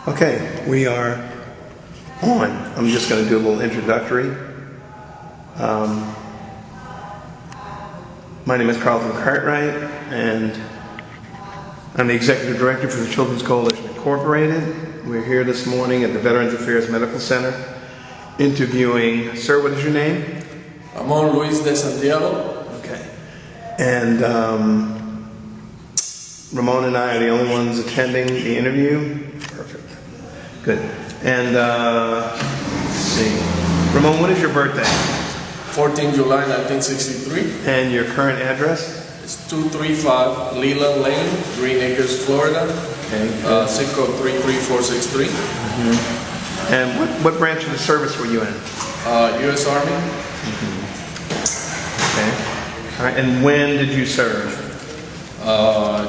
Okay, we are on. I'm just going to do a little introductory. My name is Carlton Cartwright, and I'm the Executive Director for the Children's Coalition Incorporated. We're here this morning at the Veterans Affairs Medical Center interviewing, sir, what is your name? Ramon DeSantiago. Okay. And Ramon and I are the only ones attending the interview. Perfect. Good. And let's see. Ramon, what is your birthday? 14 July 1963. And your current address? It's 235 Leland Lane, Green Acres, Florida. Okay. Zip code 33463. Mm-hmm. And what branch of the service were you in? U.S. Army. Mm-hmm. Okay. All right. And when did you serve?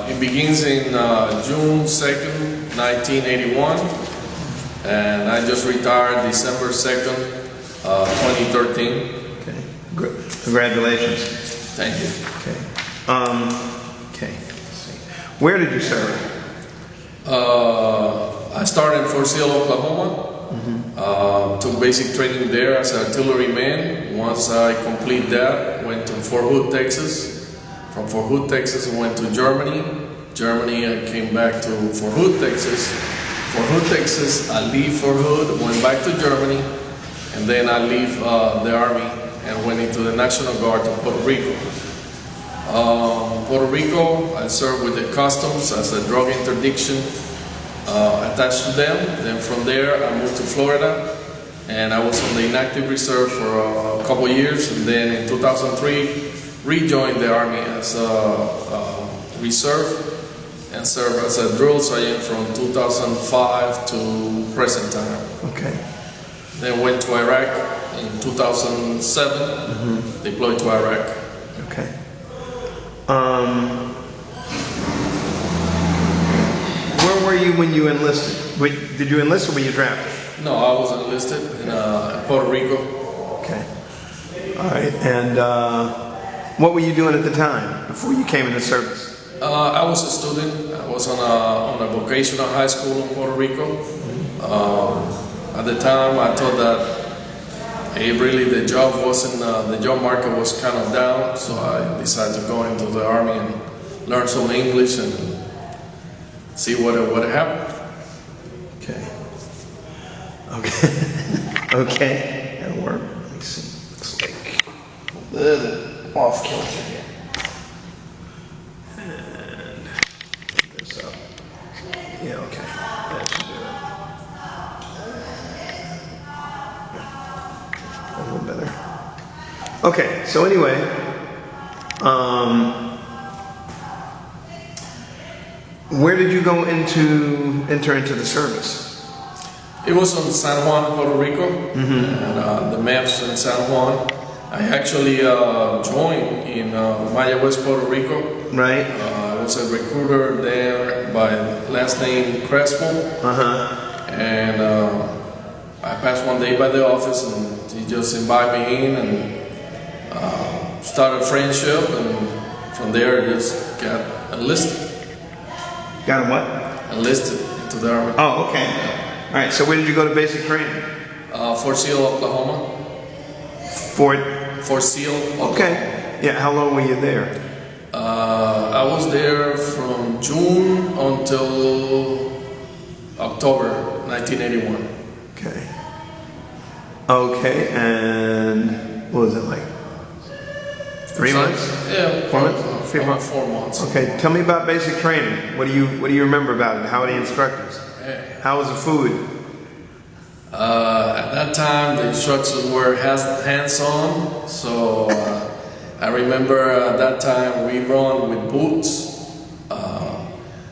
It begins in June 2nd, 1981. And I just retired December 2nd, 2013. Okay. Good. Congratulations. Thank you. Okay. Okay. Let's see. Where did you serve? I started in Fort Sill, Oklahoma. Mm-hmm. Took basic training there as an artilleryman. Once I complete that, went to Fort Hood, Texas. From Fort Hood, Texas, I went to Germany. I came back to Fort Hood, Texas. Fort Hood, Texas, I leave Fort Hood, went back to Germany, and then I leave the Army and went into the National Guard to Puerto Rico. Puerto Rico, I served with the Customs as a drug interdiction attached to them. Then from there, I moved to Florida, and I was on the inactive reserve for a couple years. And then in 2003, rejoined the Army as a reserve and served as a drill sergeant from 2005 to present time. Okay. Then went to Iraq in 2007, deployed to Iraq. Okay. Where were you when you enlisted? Did you enlist or were you drafted? No, I was enlisted in Puerto Rico. Okay. All right. And what were you doing at the time before you came into service? I was a student. I was on a vocational high school in Puerto Rico. At the time, I thought that really the job market was kind of down, so I decided to go into the Army and learn some English and see what happened. Okay. Okay. Okay. That'll work. Let me see. Looks like a little off kilter here. And put this up. Yeah. Okay. That should do it. A little better. Okay. So anyway, where did you go enter into the service? It was on San Juan, Puerto Rico, and the maps in San Juan. I actually joined in Mayagüez, Puerto Rico. Right. I was a recruiter there by last name Crespo. And I passed one day by the office, and he just invited me in and started a friendship, and from there I just got enlisted. Got a what? Enlisted into the Army. Oh, okay. All right. So where did you go to basic training? Fort Sill, Oklahoma. Fort Sill, Oklahoma. Okay. Yeah. How long were you there? I was there from June until October 1981. Okay. Okay. And what was it like? 3 months? Yeah, 4 months? 3 months? 4 months. Okay. Tell me about basic training. What do you remember about it? How are the instructors? How was the food? At that time, the instructions were hands-on, so I remember at that time we run with boots.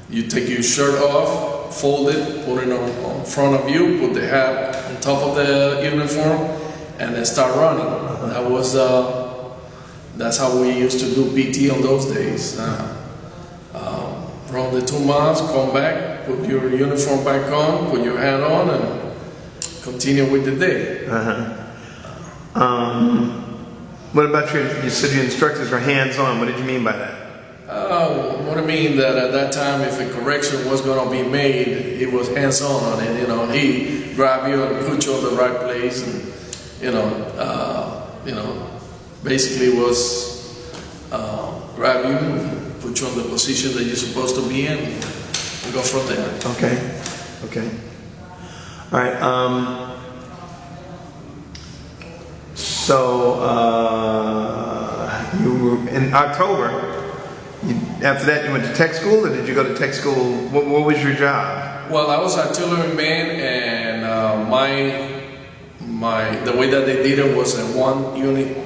You take your shirt off, fold it, put it on front of you, put the hat on top of the uniform, and then start running. That's how we used to do PT on those days. Run the 2 miles, come back, put your uniform back on, put your hat on, and continue with the day. What about you said your instructors were hands-on. What did you mean by that? what I mean that at that time, if a correction was going to be made, he was hands-on on it. You know, he grab you and put you on the right place, and basically was grab you and put you on the position that you're supposed to be in, and go from there. Okay. Okay. All right. So you were in October. After that, you went to tech school, or did you go to tech school? What was your job? Well, I was artillery man, and the way that they did it was a 1-unit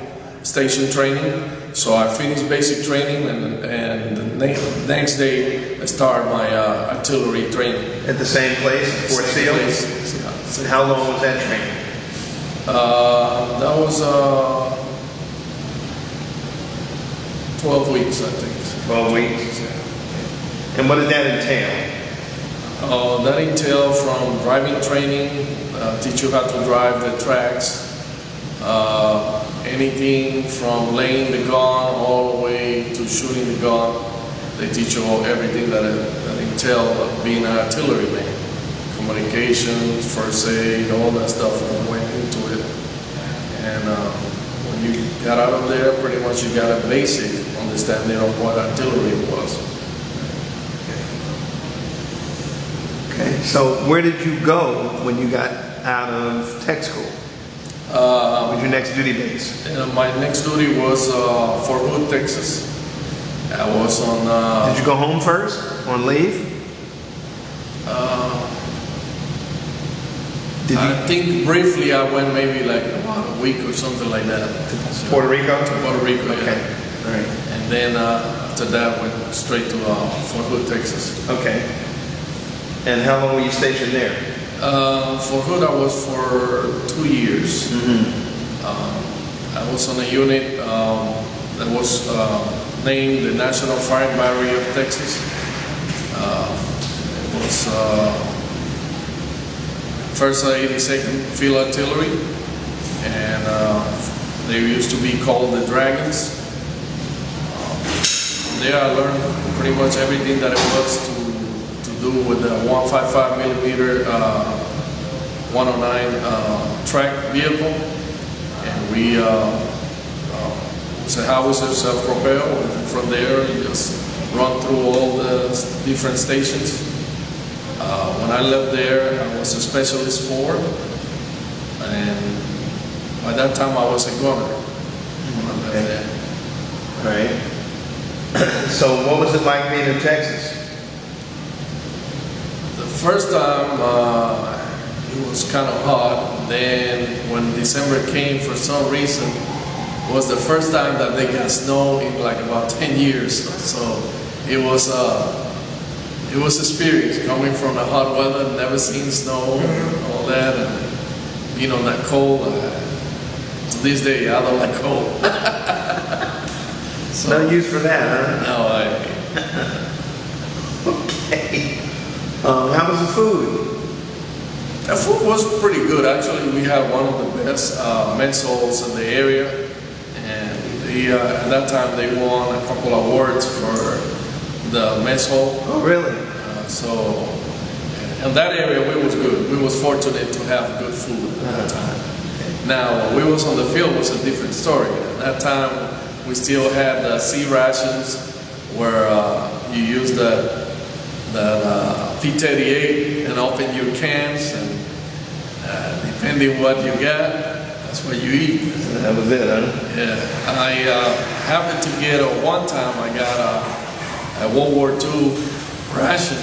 station training. So I finished basic training, and the next day I started my artillery training. At the same place, Fort Sill? Yeah. How long was that training? That was 12 weeks, I think. 12 weeks. And what did that entail? That entailed from driving training, teach you how to drive the tracks, anything from laying the gun all the way to shooting the gun. They teach you everything that entails being an artillery man. Communications, first aid, all that stuff that went into it. And when you got out of there, pretty much you got a basic understanding of what artillery was. Okay, so where did you go when you got out of tech school? What was your next duty base? My next duty was Fort Hood, Texas. I was on... Did you go home first, on leave? I think briefly I went maybe like about a week or something like that. To Puerto Rico? To Puerto Rico, okay. Yeah. All right. And then after that went straight to Fort Hood, Texas. Okay. And how long were you stationed there? Fort Hood I was for 2 years. I was on a unit that was named the National Firing Battery of Texas. It was First 82nd Field Artillery, and they used to be called the Dragons. There I learned pretty much everything that it was to do with the 155 millimeter 109 track vehicle, and we it's a howitzer, self-propelled, and from there you just run through all the different stations. When I left there, I was a specialist 4, and by that time I was a gunner when I left there. All right. So what was it like being in Texas? The first time it was kind of hot. Then when December came, for some reason, was the first time that they got snow in like about 10 years. So it was experience coming from the hot weather, never seen snow, all that, and being on that cold. To this day, I don't like cold. So, no use for that, huh? No, Okay. How was the food? The food was pretty good. Actually, we had one of the best mess halls in the area, and at that time they won a couple of awards for the mess hall. Oh, really? So in that area, we was good. We was fortunate to have good food at that time. Now, when we was on the field, it was a different story. At that time, we still had the sea rations, where you use the P-38 and open your cans, and depending what you got, that's what you eat. That was it, huh? Yeah. I happened to get one time I got a World War II ration,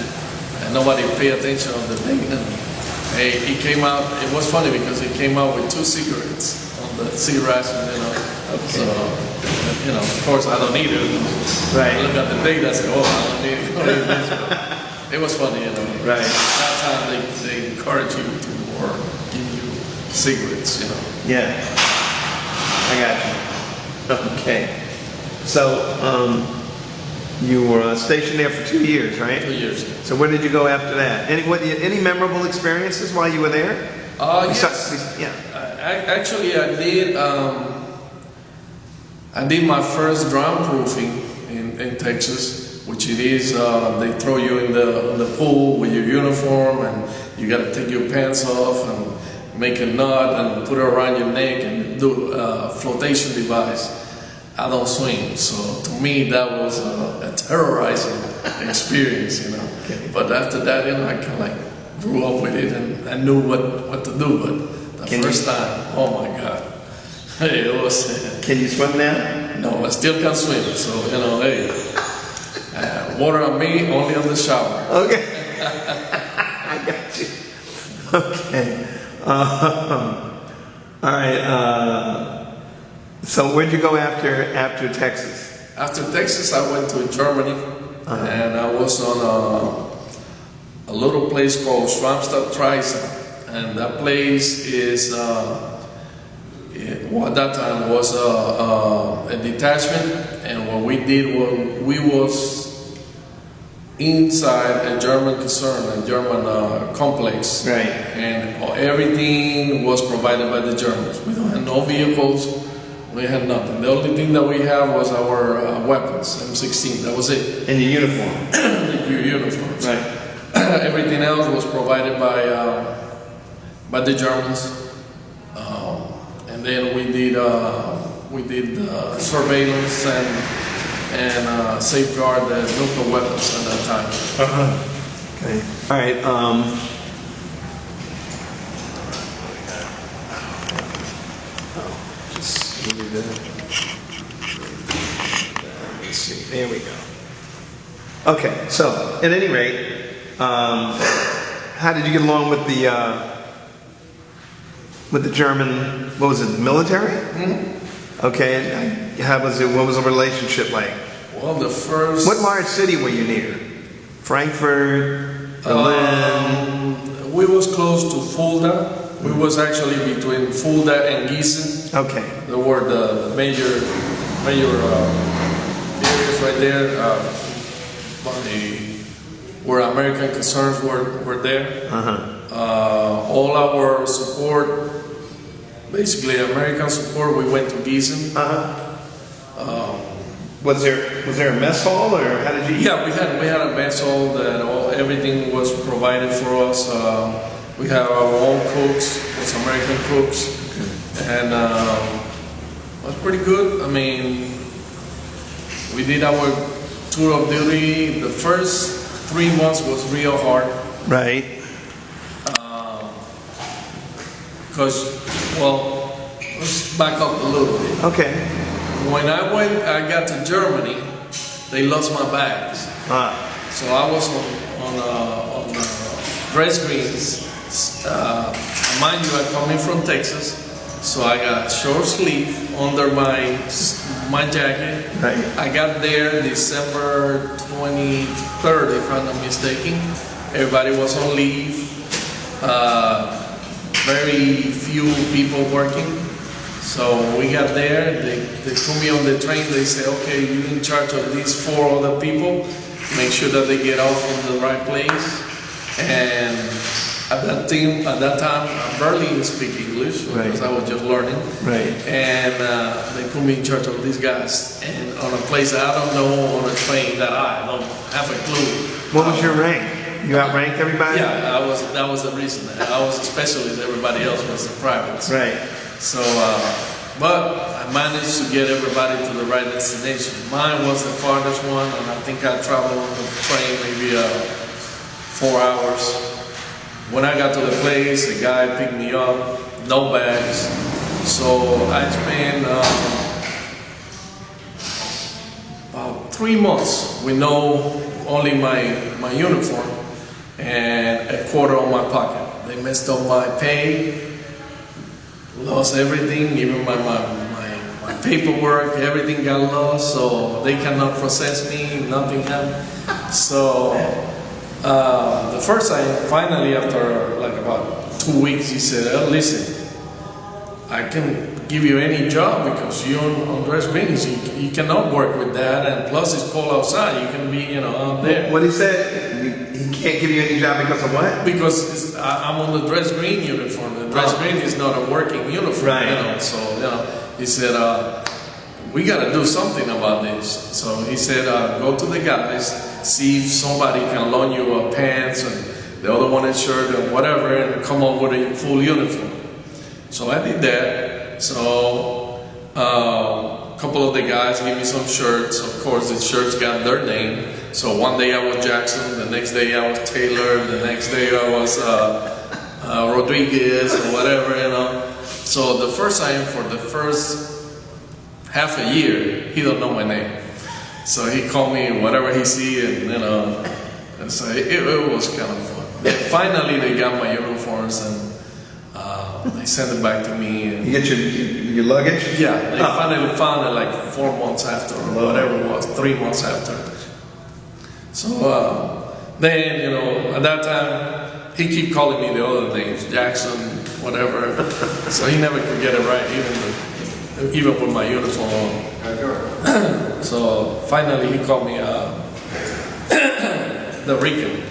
and nobody paid attention on the thing. And it came out. It was funny because it came out with 2 cigarettes on the sea ration. Okay. So of course I don't need it. Right. I look at the date. I said, oh, I don't need this. It was funny, Right. At that time they encourage you to or give you cigarettes, Yeah. I got you. Okay. So, you were stationed there for 2 years, right? 2 years. So where did you go after that? Any memorable experiences while you were there? Yes. Yeah. Actually, I did my first drum proofing in Texas. which it is, they throw you in the pool with your uniform, and you got to take your pants off and make a knot and put it around your neck and do a flotation device. I don't swim, so to me that was a terrorizing experience, you know. Okay. But after that, you know, I kind of like grew up with it and I knew what to do. But the first time, oh my God, it was. Can you swim now? No, I still can't swim, so you know, hey, water on me, only on the shower. Okay. I got you. Okay. All right. So where'd you go after Texas? After Texas, I went to Germany, and I was on a little place called Schwamstadt-Treisen, and that place is, at that time was a detachment, and what we did was we was inside a German concern, a German complex, Right. and everything was provided by the Germans. We don't have no vehicles. We had nothing. The only thing that we had was our weapons, M16. That was it. And your uniform. Your uniforms. Right. Everything else was provided by the Germans. And then we did surveillance and safeguard the nuclear weapons at that time. Okay. All right. Let's see. There we go. Okay. So, at any rate, how did you get along with the German? What was it? Military? Mm-hmm. Okay. And how was it? What was the relationship like? Well, the first. What large city were you near? Frankfurt, Berlin. We was close to Fulda. We was actually between Fulda and Gießen. Okay. There were the major areas right there, where American concerns were there. All our support, basically American support, we went to Gießen. Was there a mess hall, or how did you eat? Yeah, we had a mess hall that everything was provided for us. We had our own cooks, was American cooks, and it was pretty good. I mean, we did our tour of duty. The first 3 months was real hard. Right. Because, well, let's back up a little bit. Okay. When I got to Germany, they lost my bags. So I was on dress greens. Mind you, I'm coming from Texas, so I got short sleeve under my jacket. Right. I got there December 23rd, if I'm not mistaken. Everybody was on leave. Very few people working. So we got there. They put me on the train. They said, "Okay, you're in charge of these 4 other people. Make sure that they get off in the right place." And at that time, I barely speak English because I was just learning. Right. And they put me in charge of these guys, and on a place I don't know, on a train that I don't have a clue. What was your rank? You outranked everybody? Yeah, that was the reason. I was a specialist. Everybody else was the privates. Right. So, but I managed to get everybody to the right destination. Mine was the farthest one, and I think I traveled on the train maybe 4 hours. When I got to the place, the guy picked me up, no bags. So I spent about 3 months with only my uniform and a quarter on my pocket. They messed up my pay, lost everything, even my paperwork, everything got lost, so they cannot process me, nothing happened. So the first time, finally after like about 2 weeks, he said, "Oh, listen, I can give you any job because you're on dress greens. You cannot work with that, and plus it's cold outside. You can be, out there." What he said? He can't give you any job because of what? Because I'm on the dress green uniform. The dress green is not a working uniform, Right. So he said, we got to do something about this. So he said, go to the guys, see if somebody can loan you pants and the other one a shirt and whatever, and come up with a full uniform. So I did that. So a couple of the guys gave me some shirts. Of course, the shirts got their name. So one day I was Jackson, the next day I was Taylor, the next day I was Rodriguez or whatever, you know. So the first time, for the first half a year, he don't know my name. So he called me whatever he see, and you know, and so it was kind of fun. But finally, they got my uniforms and they sent it back to me. And You get your luggage? yeah, they finally found it like 4 months after, or whatever it was, 3 months after. So then, you know, at that time, he keep calling me the other names, Jackson, whatever. So he never could get it right, even with my uniform on. So finally, he called me the Rican.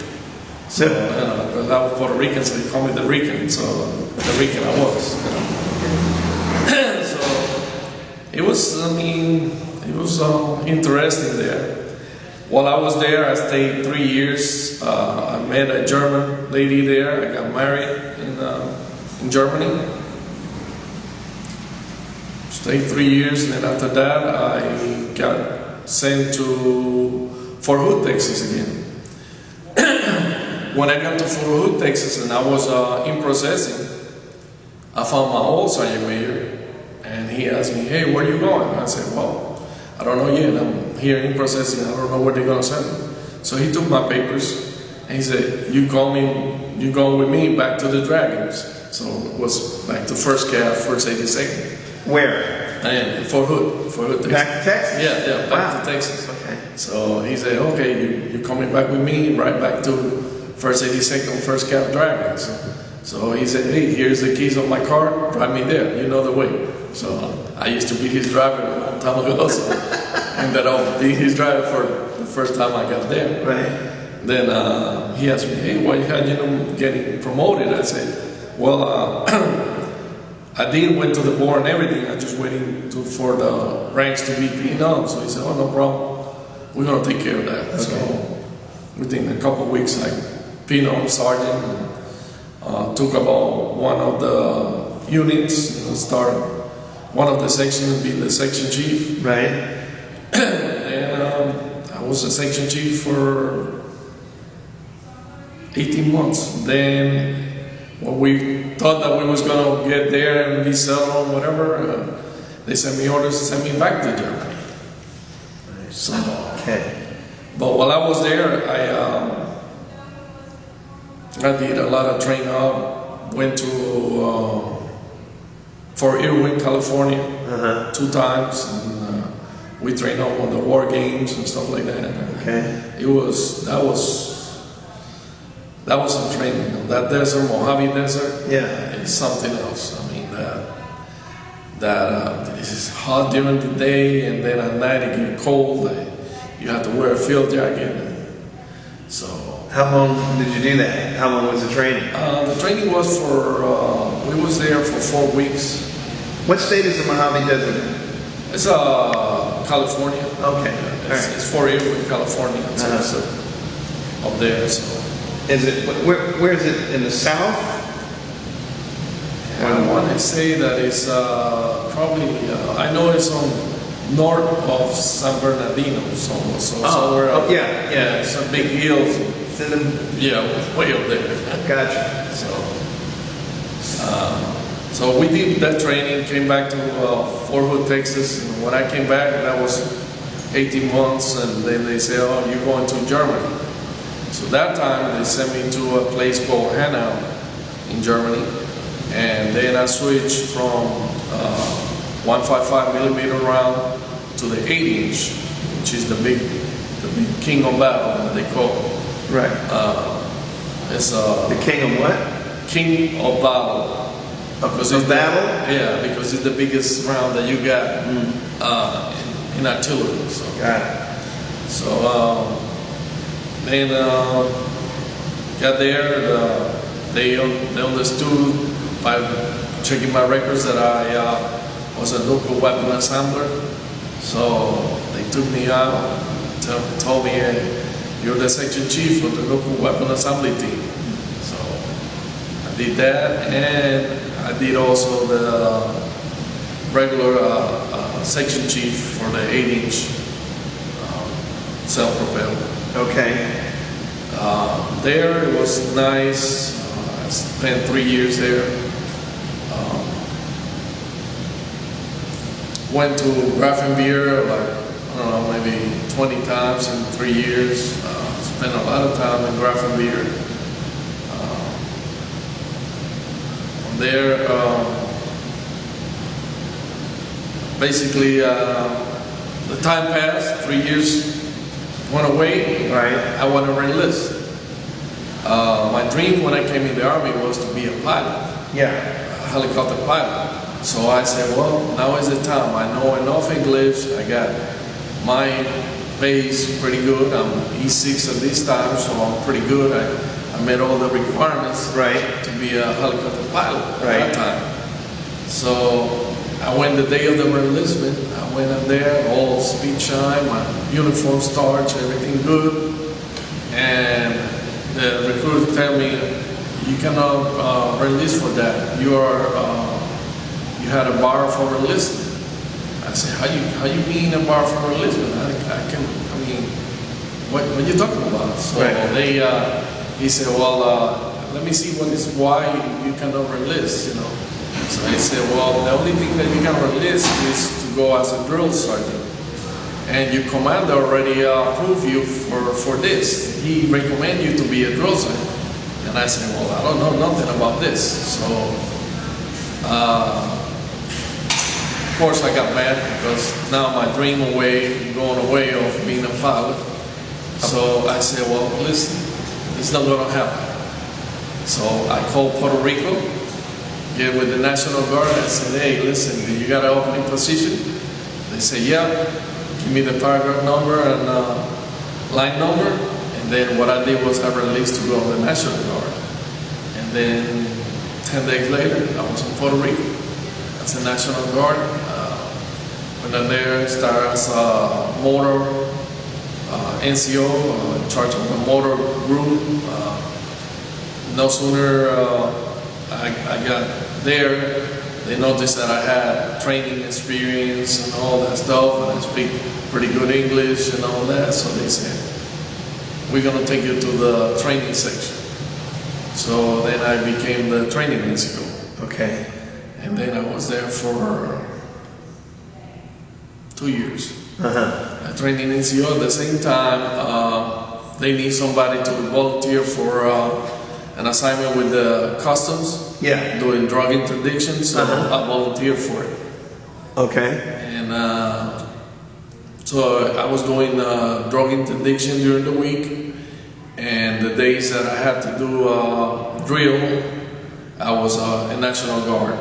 So, you know, because I was Puerto Rican, so he called me the Rican. So the Rican I was. You know. So it was, I mean, it was interesting there. While I was there, I stayed 3 years. I met a German lady there. I got married in Germany. Stayed 3 years, and then after that, I got sent to Fort Hood, Texas again. When I got to Fort Hood, Texas, and I was in processing, I found my old sergeant major, and he asked me, "Hey, where you going?" I said, "Well, I don't know yet. I'm here in processing. I don't know where they're gonna send me." So he took my papers, and he said, "You going with me back to the Dragons?" So it was back to first CAF, first 82nd. Where? And Fort Hood, Texas. Back to Texas? Yeah, back Wow. to Texas. Okay. So he said, "Okay, you coming back with me, right back to first 82nd, first CAF Dragons." So he said, "Hey, here's the keys of my car. Drive me there. You know the way." So I used to be his driver a long time ago. So ended up being his driver for the first time I got there. Right. Then he asked me, "Hey, why you getting promoted?" I said, "Well, I did went to the board and everything. I just waiting for the ranks to be pinned on." So he said, "Oh, no problem. We're gonna take care of that." Okay. So within a couple of weeks, I pinned on sergeant. Took about one of the units, start one of the sections, being the section chief. Right. And I was a section chief for 18 months. Then when we thought that we was gonna get there and be settled or whatever, they sent me orders to send me back to Germany. So, Okay. but while I was there, I did a lot of training. Went to Fort Irwin, California, 2 times, and we trained up on the war games and stuff like that. Okay. That was some training. That desert, Mojave Desert, Yeah. is something else. I mean, it's hot during the day, and then at night it gets cold. You have to wear a field jacket. So How long did you do that? How long was the training? the training was we was there for 4 weeks. What state is the Mojave Desert in? It's California. Okay. It's Fort Irwin, California. It's up there. So Is it, where is it, in the south? I want to say that it's probably, I know it's on north of San Bernardino, so somewhere up. Yeah. It's a big hill. It's in the, Yeah, way up there. gotcha. So we did that training, came back to Fort Hood, Texas, and when I came back, that was 18 months, and then they said, "Oh, you're going to Germany." So that time, they sent me to a place called Hanau in Germany, and then I switched from 155 millimeter round to the 8-inch, which is the big king of battle, that they call it. Right. It's The king of what? king of battle. Because Of battle? Yeah, because it's the biggest round that you got in artillery. So, Got it. so then got there. They understood by checking my records that I was a local weapon assembler. So they took me out, told me, hey, you're the section chief of the local weapon assembly team. So I did that, and I did also the regular section chief for the 8-inch self-propelled. Okay. There it was nice. I spent 3 years there. Went to Grafenbeer like, I don't know, maybe 20 times in 3 years. Spent a lot of time in Grafenbeer. From there, basically, the time passed, 3 years went away. Right. I want to re-enlist. My dream when I came in the Army was to be a pilot, Yeah. a helicopter pilot. So I said, well, now is the time. I know enough English. I got my base pretty good. I'm E6 at this time, so I'm pretty good. I met all the requirements Right. to be a helicopter pilot at Right. that time. So I went the day of the enlistment. I went up there, all speed shine, my uniform starched, everything good. And the recruiter tell me, you cannot release for that. You had a bar for enlistment. I said, how you mean a bar for enlistment? What are you talking about? So Right. he said, well, let me see why you cannot release, you know. So I said, well, the only thing that you can release is to go as a drill sergeant. And your commander already approved you for this. He recommended you to be a drill sergeant. And I said, well, I don't know nothing about this. So, of course I got mad because now my dream going away of being a pilot. So I said, well, listen, it's not gonna happen. So I called Puerto Rico, get with the National Guard. I said, hey, listen, do you got an opening position? They said, yeah. Give me the paragraph number and line number. And then what I did was I released to go on the National Guard. And then 10 days later, I was in Puerto Rico as a National Guard. Went in there, started as a motor NCO, in charge of the motor group. No sooner I got there, they noticed that I had training experience and all that stuff, and I speak pretty good English and all that, so they said, we're gonna take you to the training section. So then I became the training NCO. Okay. And then I was there for 2 years. I trained in NCO. At the same time, they need somebody to volunteer for an assignment with the customs. Yeah. Doing drug interdiction, so I volunteered for it. Okay. And so I was doing drug interdiction during the week, and the days that I had to do drill, I was in National Guard.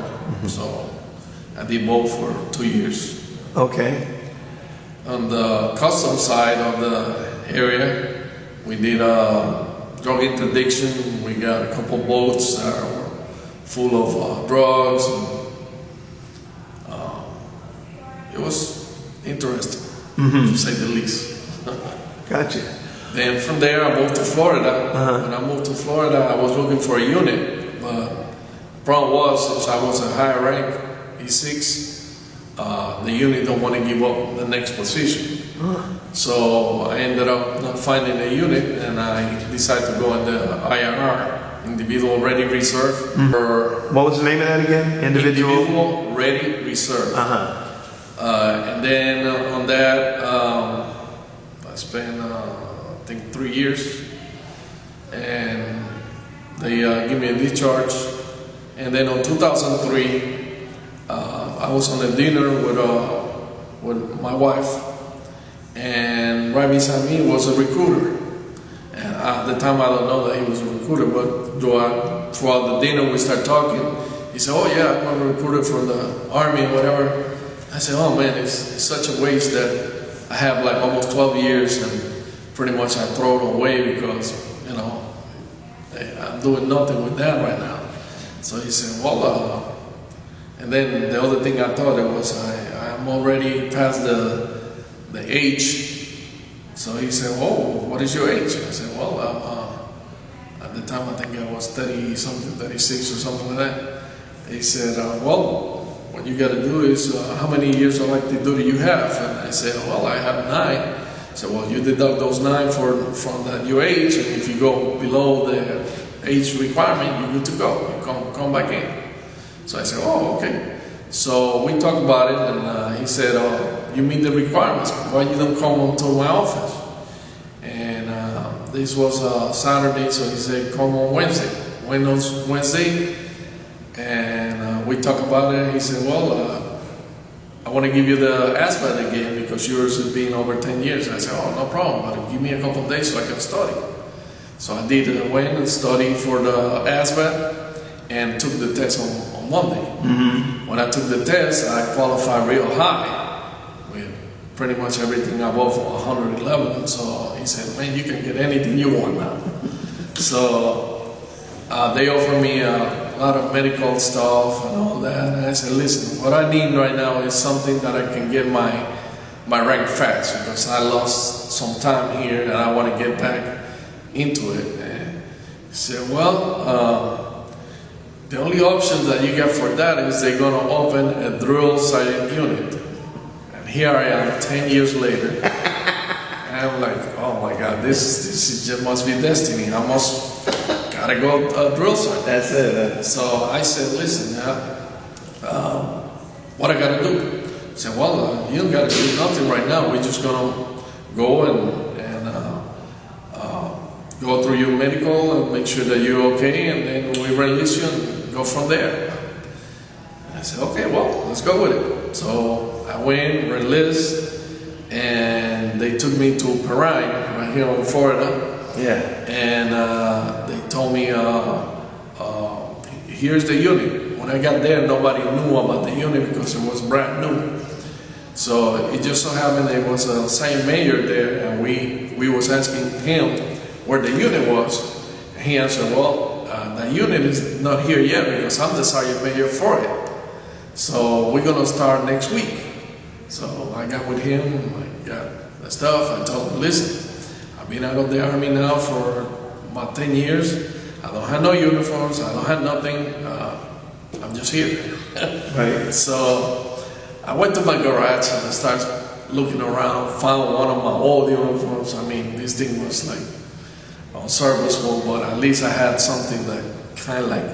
So I did both for 2 years. Okay. On the custom side of the area, we did drug interdiction. We got a couple boats that were full of drugs. And, it was interesting, to say the least. Gotcha. Then from there, I moved to Florida. When I moved to Florida, I was looking for a unit, but the problem was, since I was a high rank, E6, the unit don't want to give up the next position. So I ended up not finding a unit, and I decided to go in the IRR, Individual Ready Reserve. What was the name of that again? Individual Ready Reserve. And then on that, I spent, I think, 3 years, and they give me a discharge. And then in 2003, I was on a dinner with my wife, and right beside me was a recruiter. And at the time, I don't know that he was a recruiter, but throughout the dinner, we started talking. He said, "Oh yeah, I'm a recruiter from the Army, whatever." I said, "Oh man, it's such a waste that I have like almost 12 years, and pretty much I throw it away because, you know, I'm doing nothing with that right now." So he said, "Well," and then the other thing I thought it was, I'm I'm already past the age. So he said, oh, what is your age? I said, well, at the time I think I was 30 something, 36 or something like that. He said, well, what you got to do is, how many years of active duty you have? And I said, well, I have 9. He said, well, you deduct those 9 from your age, and if you go below the age requirement, you're good to go. You come back in. So I said, oh, okay. So we talked about it, and he said, you meet the requirements. Why you don't come to my office? And this was Saturday, so he said, come on Wednesday. And we talked about it. He said, well, I want to give you the ASVAB again because yours has been over 10 years. And I said, oh, no problem, but give me a couple of days so I can study. So I did went and studied for the ASVAB and took the test on Monday. Mm-hmm. When I took the test, I qualified real high with pretty much everything above 111. So he said, man, you can get anything you want now. So they offered me a lot of medical stuff and all that. And I said, listen, what I need right now is something that I can get my rank fast because I lost some time here and I want to get back into it. And he said, well, the only option that you get for that is they're going to open a drill sergeant unit. And here I am 10 years later. And I'm like, oh my God, this just must be destiny. I must gotta go drill sergeant. That's it. So I said, listen, what I gotta do? He said, well, you don't gotta do nothing right now. We're just gonna go and go through your medical and make sure that you're okay, and then we release you and go from there. And I said, okay, well, let's go with it. So I went, released, and they took me to Perrine, right here in Florida. Yeah. And they told me, here's the unit. When I got there, nobody knew about the unit because it was brand new. So it just so happened there was a sergeant major there, and we was asking him where the unit was. And he answered, well, the unit is not here yet because I'm the sergeant major for it. So we're gonna start next week. So I got with him, I got the stuff, I told him, listen, I've been out of the Army now for about 10 years. I don't have no uniforms, I don't have nothing, I'm just here. Right. So I went to my garage and I started looking around, found one of my old uniforms. I mean, this thing was like unserviceable, but at least I had something that kind of like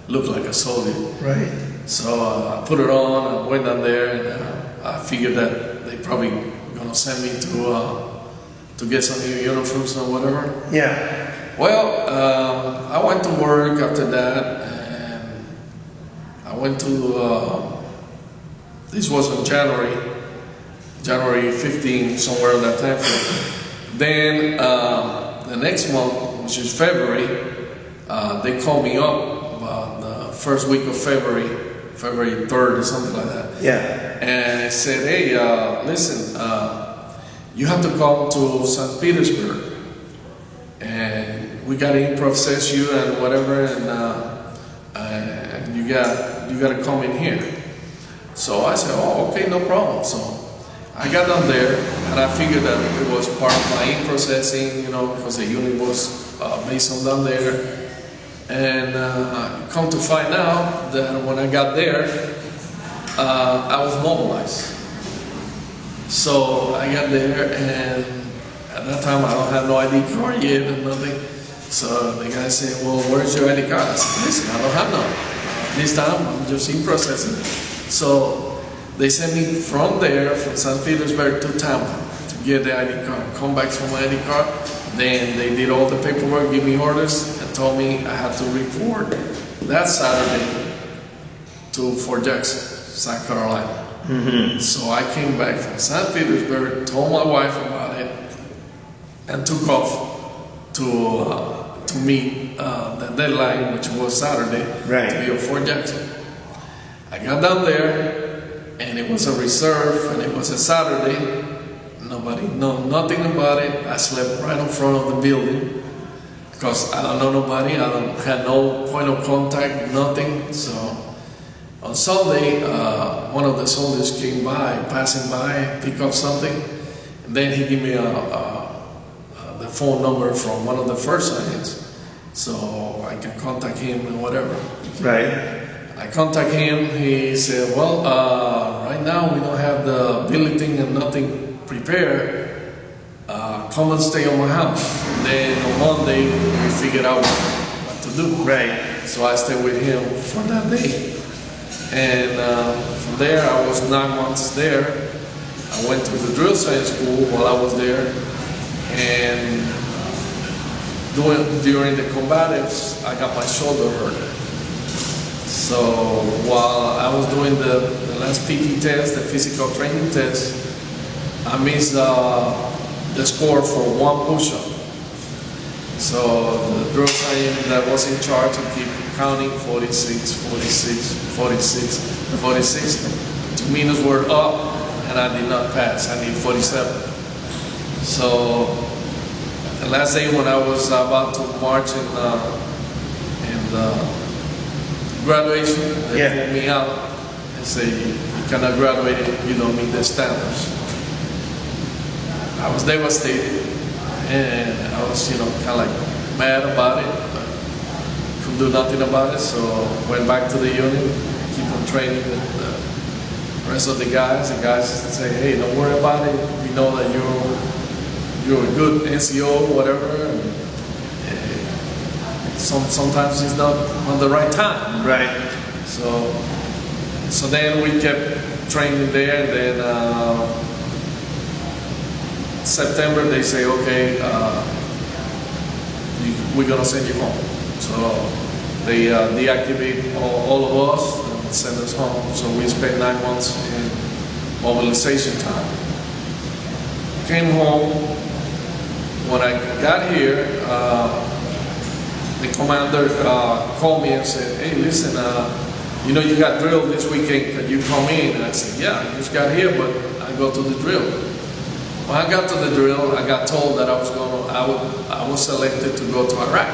looked like a soldier. Right. So I put it on, I went down there, and I figured that they probably gonna send me to get some new uniforms or whatever. Yeah. Well, I went to work after that, and I went to, this was in January 15, somewhere in that time frame. Then the next month, which is February, they called me up about the first week of February 3rd or something like that. Yeah. And I said, hey, listen, you have to come to St. Petersburg, and we gotta process you and whatever, and you gotta come in here. So I said, oh, okay, no problem. So I got down there, and I figured that it was part of my in-processing, because the unit was based on down there. And come to find out that when I got there, I was mobilized. So I got there, and at that time I don't have no ID card yet and nothing. So the guy said, well, where's your ID card? I said, listen, I don't have none. This time I'm just in processing. So they sent me from there, from St. Petersburg to Tampa to get the ID card. Come back for my ID card. Then they did all the paperwork, give me orders, and told me I had to report that Saturday to Fort Jackson, South Carolina. Mm-hmm. So I came back from St. Petersburg, told my wife about it, and took off to meet the deadline, which was Saturday, right, to be at Fort Jackson. I got down there, and it was a reserve, and it was a Saturday. Nobody know nothing about it. I slept right in front of the building because I don't know nobody. I don't have no point of contact, nothing. So On Sunday, one of the soldiers came by, passing by, picked up something, and then he gave me the phone number from one of the first sergeants, so I can contact him and whatever. Right. I contact him. He said, "Well, right now we don't have the bulletin and nothing prepared. Come and stay on my house." And then on Monday we figured out what to do. Right. So I stayed with him for that day. And from there, I was 9 months there. I went to the drill science school while I was there. And during the combatives, I got my shoulder hurt. So while I was doing the last PT test, the physical training test, I missed the score for one push-up. So the drill sergeant that was in charge to keep counting 46, 46, 46, 46. 2 minutes were up and I did not pass. I need 47. So the last day when I was about to march in graduation, they pulled me out and say, "You cannot graduate if you don't meet the standards." I was devastated. And I was, kind of like mad about it, but couldn't do nothing about it. So went back to the unit, keep on training with the rest of the guys. The guys say, "Hey, don't worry about it. We know that you're a good NCO, whatever." And sometimes it's not on the right time. Right. So then we kept training there, and then. September, they say, "Okay, we're gonna send you home." So they deactivate all of us and send us home. So we spent 9 months in mobilization time. Came home. When I got here, the commander called me and said, "Hey, listen, you got drilled this weekend. Can you come in?" And I said, "Yeah, I just got here, but I go to the drill." When I got to the drill, I got told that I was selected to go to Iraq.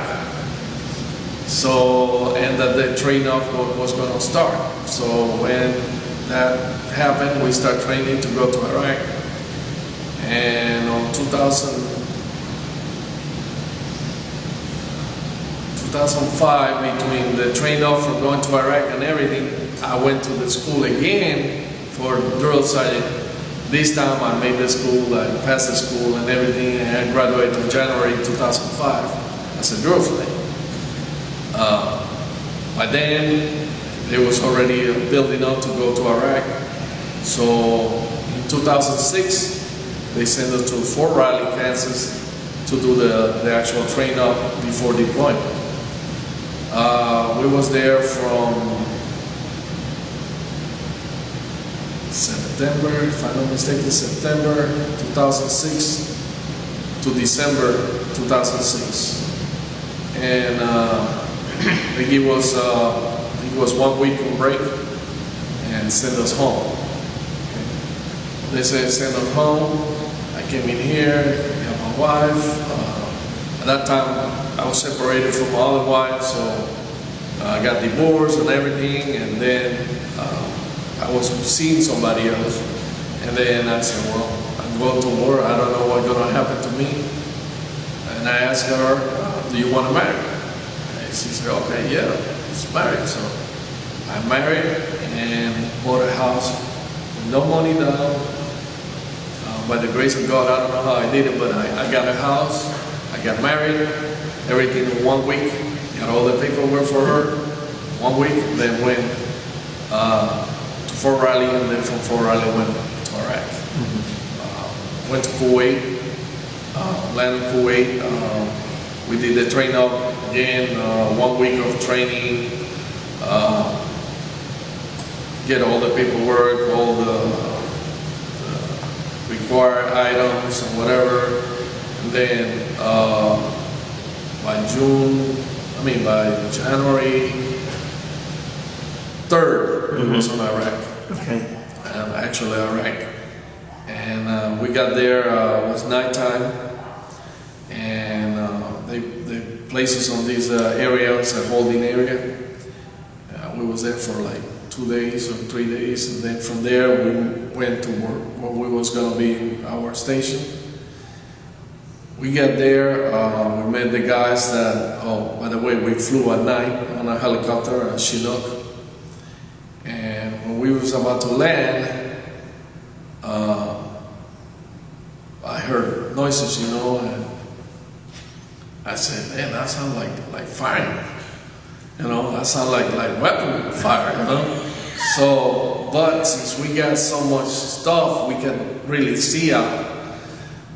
So, and that the train-off was going to start. So when that happened, we start training to go to Iraq. And on 2005, between the train-off for going to Iraq and everything, I went to the school again for drill sergeant. This time I made the school, I passed the school and everything, and I graduated in January 2005 as a drill sergeant. By then, they was already building up to go to Iraq. So in 2006, they sent us to Fort Riley, Kansas, to do the actual train-up before deployment. We was there from September, if I'm not mistaken, September 2006 to December 2006. And they give us, it was 1 week on break and send us home. They said send us home. I came in here, have my wife. At that time, I was separated from my other wife, so I got divorced and everything, and then I was seeing somebody else, and then I said, "Well, I'm going to war. I don't know what's going to happen to me." And I asked her, "Do you want to marry?" And she said, "Okay, yeah, let's marry." So I married and bought a house with no money down. By the grace of God, I don't know how I did it, but I got a house. I got married. Everything in 1 week. Got all the paperwork for her. 1 week. Then went to Fort Riley, and then from Fort Riley went to Iraq. Went to Kuwait, landed in Kuwait. We did the train up again, 1 week of training, get all the paperwork, all the required items and whatever. And then by January 3rd, we was on Iraq. Okay. Actually Iraq. And we got there, it was nighttime, and they placed us on these areas, a holding area. We was there for like 2 days or 3 days, and then from there we went to where we was gonna be our station. We got there, we met the guys that, oh, by the way, we flew at night on a helicopter, a Chinook. And when we was about to land, I heard noises, you know, and I said, man, that sounds like fire. You know, that sounds like weapon fire, you know? So, but since we got so much stuff, we can really see out.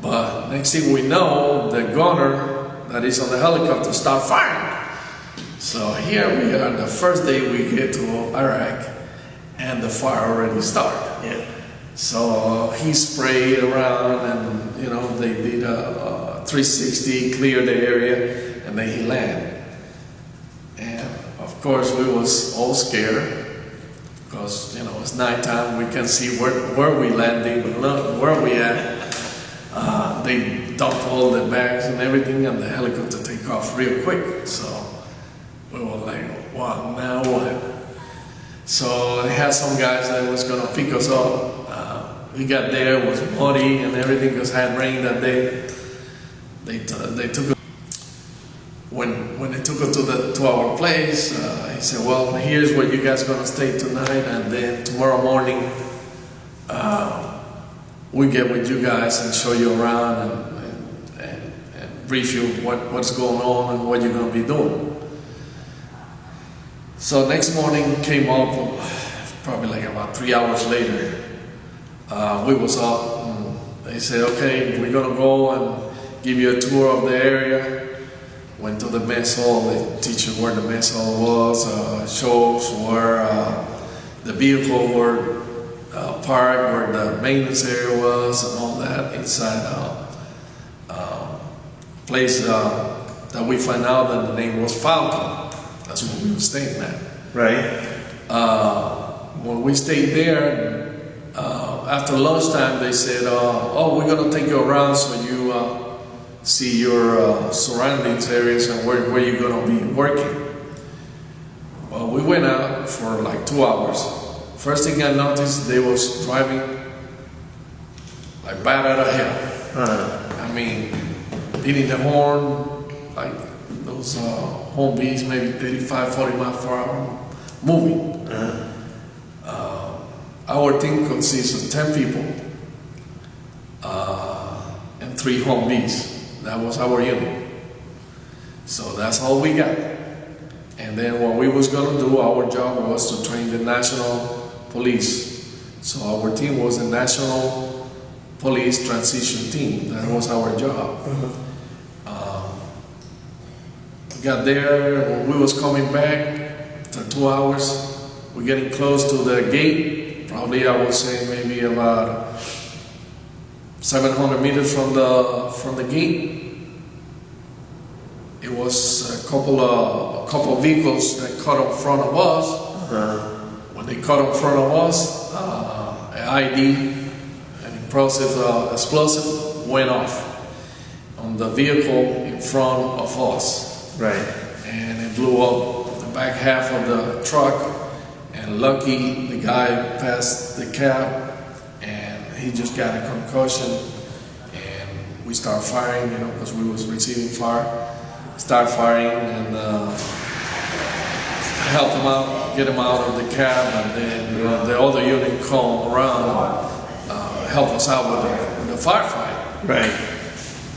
But next thing we know, the gunner that is on the helicopter start firing. So here we are, the first day we get to Iraq, and the fire already started. Yeah. So he sprayed around, and you know they did a 360, clear the area, and then he landed. And of course we was all scared because you know it's nighttime. We can see where we landing, where we at. They dump all the bags and everything, and the helicopter take off real quick. So we were like, wow, now what? So they had some guys that was gonna pick us up. We got there, it was muddy and everything because it had rained that day. They took us. When they took us to our place, he said, well, here's where you guys gonna stay tonight, and then tomorrow morning we get with you guys and show you around and brief you what's going on and what you're gonna be doing. So next morning came up, probably like about 3 hours later. We was up, and they said, okay, we're gonna go and give you a tour of the area. Went to the mess hall, they teach you where the mess hall was, shows where the vehicle were parked, where the maintenance area was, and all that inside place that we find out that the name was Falcon. That's where we were staying at. Right. When we stayed there, after lunchtime, they said, oh, we're going to take you around so you see your surroundings areas and where you're going to be working. Well, we went out for like 2 hours. First thing I noticed, they was driving like bat out of hell. I mean, beating the horn, like those Humvees, maybe 35, 40 miles per hour, moving. Our team consists of 10 people and 3 Humvees. That was our unit. So that's all we got. And then what we was gonna do, our job was to train the national police. So our team was the national police transition team. That was our job. Got there, when we was coming back after 2 hours, we're getting close to the gate. Probably I would say maybe about 700 meters from the gate. It was a couple of vehicles that caught in front of us. When they caught in front of us, an ID, an explosive went off on the vehicle in front of us. Right. And it blew up the back half of the truck, and lucky the guy passed the cab and he just got a concussion, and we start firing, you know, because we was receiving fire. Start firing and help him out, get him out of the cab, and then you know, the other unit come around and help us out with the firefight. Right.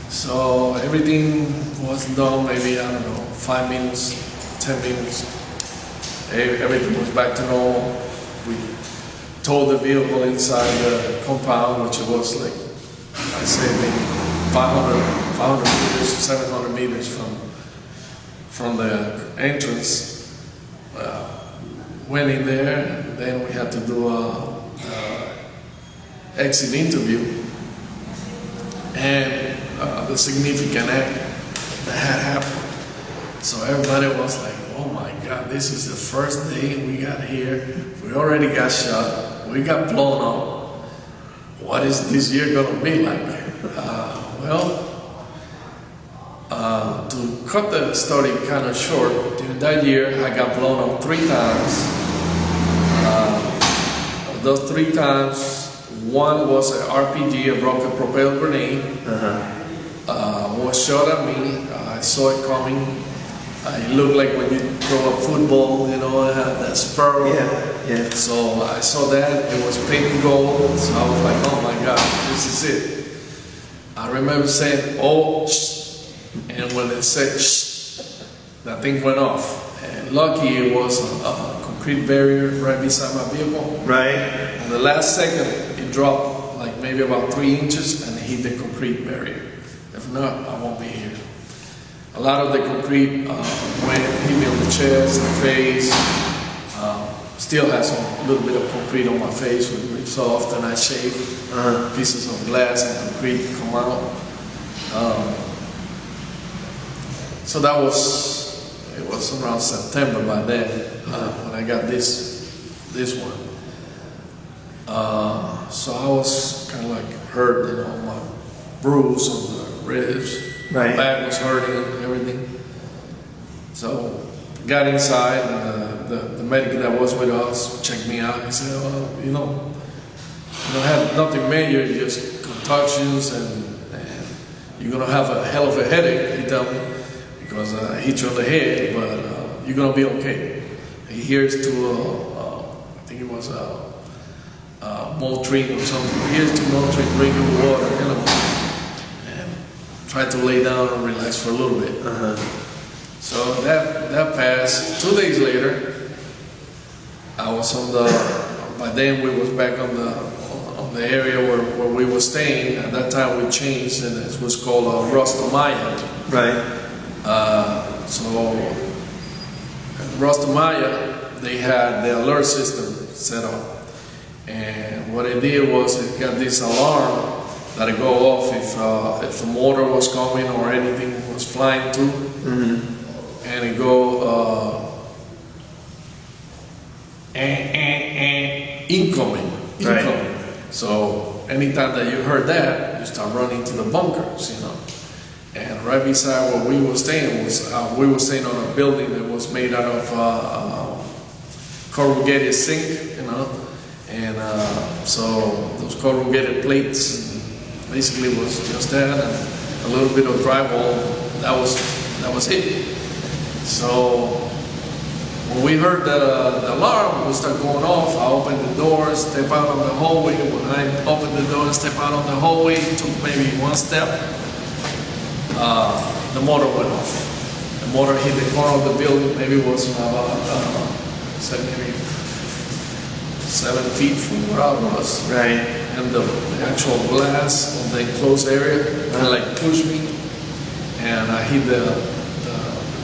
So everything was done, maybe, I don't know, 5 minutes, 10 minutes. Everything was back to normal. We towed the vehicle inside the compound, which was like, I say maybe 500 meters, 700 meters from the entrance. Went in there, and then we had to do a exit interview. And the significant act that had happened. So everybody was like, oh my God, this is the first day we got here. We already got shot. We got blown up. What is this year gonna be like? To cut the story kind of short, during that year I got blown up 3 times. Those 3 times, one was an RPG, a rocket propelled grenade. Was shot at me. I saw it coming. It looked like when you throw a football, you know, it had that spur. Yeah. So I saw that. It was painted gold. So I was like, oh my God, this is it. I remember saying, oh, shh. And when it said, shh, that thing went off. And lucky it was a concrete barrier right beside my vehicle. Right. In the last second, it dropped like maybe about 3 inches and it hit the concrete barrier. If not, I won't be here. A lot of the concrete went, hit me on the chest, the face. Still has a little bit of concrete on my face, which so often I shave. Pieces of glass and concrete come out. So that was, it was around September by then when I got this one. So I was kind of like hurt, you know, my bruise on the ribs. Right. My back was hurting and everything. So got inside and the medic that was with us checked me out. He said, well, you know, have nothing major, just contusions and you're gonna have a hell of a headache, he told me, because I hit you on the head, but you're gonna be okay. He hears to, I think it was Motrin or something. Here's to Motrin, drink your water, you know, and try to lay down and relax for a little bit. So that passed. 2 days later, I was on the. By then, we was back on the area where we were staying. At that time, we changed, and it was called Rostamaya. Right. So Rostamaya, they had the alert system set up. And what it did was it got this alarm that it go off if a motor was coming or anything was flying too, and it go incoming. Right. So anytime that you heard that, you start running to the bunkers, you know. And right beside where we were staying was we were staying on a building that was made out of corrugated zinc, you know. And so those corrugated plates basically was just that and a little bit of drywall. That was it. So when we heard the alarm would start going off, I opened the door, step out on the hallway. When I opened the door and step out on the hallway, took maybe one step, the motor went off. The motor hit the corner of the building. Maybe it was about maybe 7 feet from where I was. Right. And the actual glass on the enclosed area kind of like pushed me, and I hit the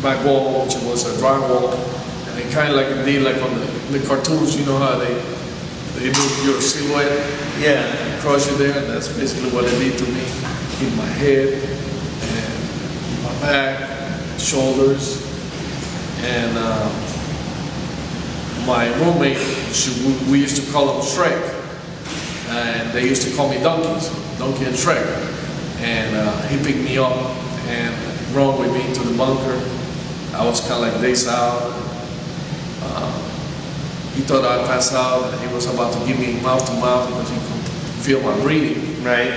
back wall, which was a drywall, and it kind of like it did like on the cartoons, you know how they do your silhouette, and crush you there. And that's basically what it did to me. Hit my head and my back, shoulders, and my roommate, we used to call him Shrek, and they used to call me Donkey and Shrek. And he picked me up and rode with me to the bunker. I was kind of like days out. He thought I'd pass out, and he was about to give me mouth to mouth because he could feel my breathing. Right.